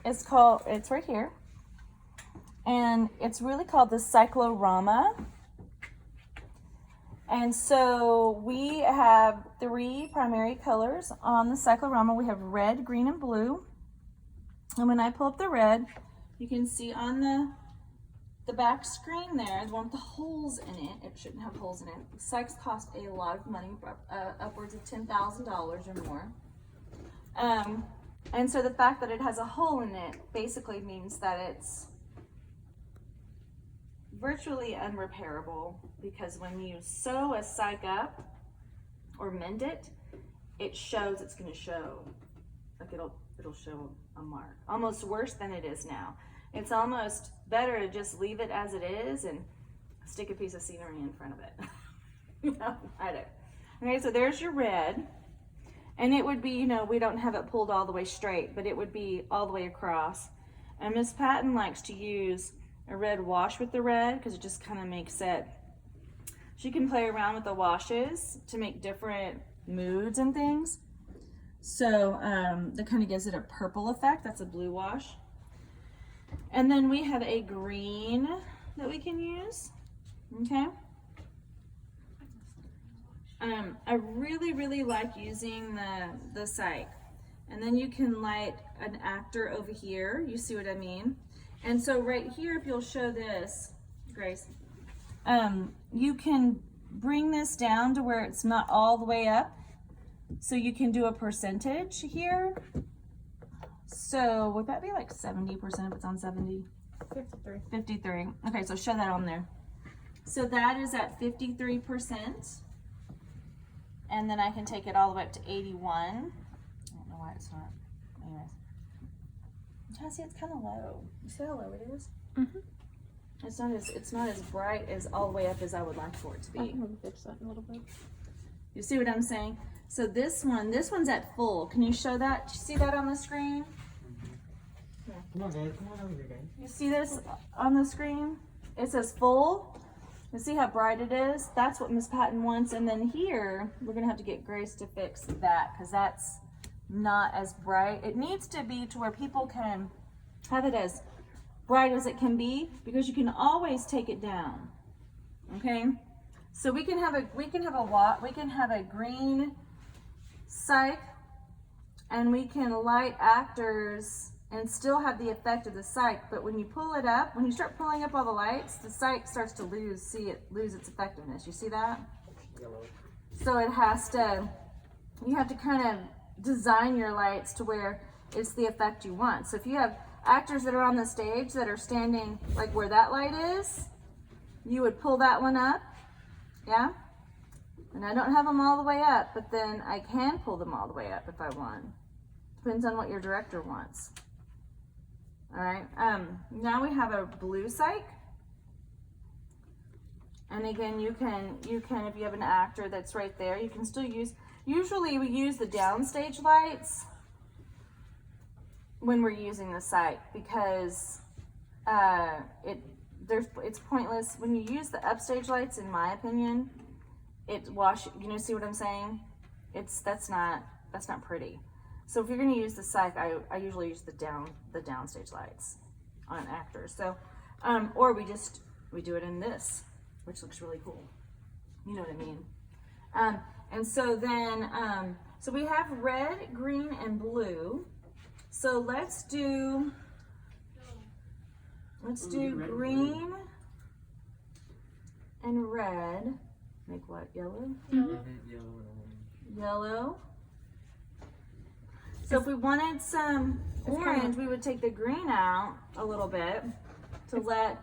it's right here. And it's really called the cyclorama. And so we have 3 primary colors on the cyclorama. We have red, green, and blue. And when I pull up the red, you can see on the back screen there, the one with the holes in it, it shouldn't have holes in it. Cycs cost a lot of money, upwards of $10,000 or more. And so the fact that it has a hole in it basically means that it's virtually unrepairable, because when you sew a cyc up or mend it, it shows, it's going to show, like it'll show a mark, almost worse than it is now. It's almost better to just leave it as it is and stick a piece of scenery in front of it. You know, I don't. Okay, so there's your red, and it would be, you know, we don't have it pulled all the way straight, but it would be all the way across. And Miss Patton likes to use a red wash with the red because it just kind of makes it, she can play around with the washes to make different moods and things. So that kind of gives it a purple effect. That's a blue wash. And then we have a green that we can use. Okay. I really like using the cyc. And then you can light an actor over here. You see what I mean? And so right here, if you'll show this, Grace, you can bring this down to where it's not all the way up. So you can do a percentage here. So would that be like 70% if it's on 70? 53. 53. Okay, so show that on there. So that is at 53%. And then I can take it all the way up to 81. I don't know why it's not. Anyways. Yeah, see, it's kind of low. You see how low it is? Mm-hmm. It's not as bright as all the way up as I would like for it to be. I can fix that a little bit. You see what I'm saying? So this one's at full. Can you show that? Do you see that on the screen? Yeah. Come on, guys. Come on over here, guys. You see this on the screen? It says full. You see how bright it is? That's what Miss Patton wants. And then here, we're gonna have to get Grace to fix that because that's not as bright. It needs to be to where people can have it as bright as it can be, because you can always take it down. Okay? So we can have a green cyc, and we can light actors and still have the effect of the cyc, but when you pull it up, when you start pulling up all the lights, the cyc starts to lose its effectiveness. You see that? Yellow. So you have to kind of design your lights to where it's the effect you want. So if you have actors that are on the stage that are standing like where that light is, you would pull that one up, yeah? And I don't have them all the way up, but then I can pull them all the way up if I want. Depends on what your director wants. All right, now we have a blue cyc. And again, you can, if you have an actor that's right there, you can still use, usually we use the downstage lights when we're using the cyc, because it's pointless. When you use the upstage lights, in my opinion, see what I'm saying? That's not pretty. So if you're going to use the cyc, I usually use the downstage lights on actors. So, or we do it in this, which looks really cool. You know what I mean? And so then, so we have red, green, and blue. So let's do green and red. Make what? Yellow? Yellow. Yellow. So if we wanted some orange, we would take the green out a little bit to let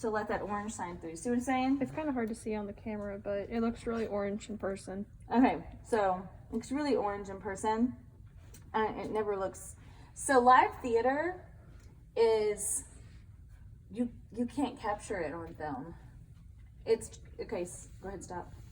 that orange shine through. See what I'm saying? It's kind of hard to see on the camera, but it looks really orange in person. Okay, so it looks really orange in person. It never looks. So live theater is, you can't capture it on film. It's okay. Go ahead, stop.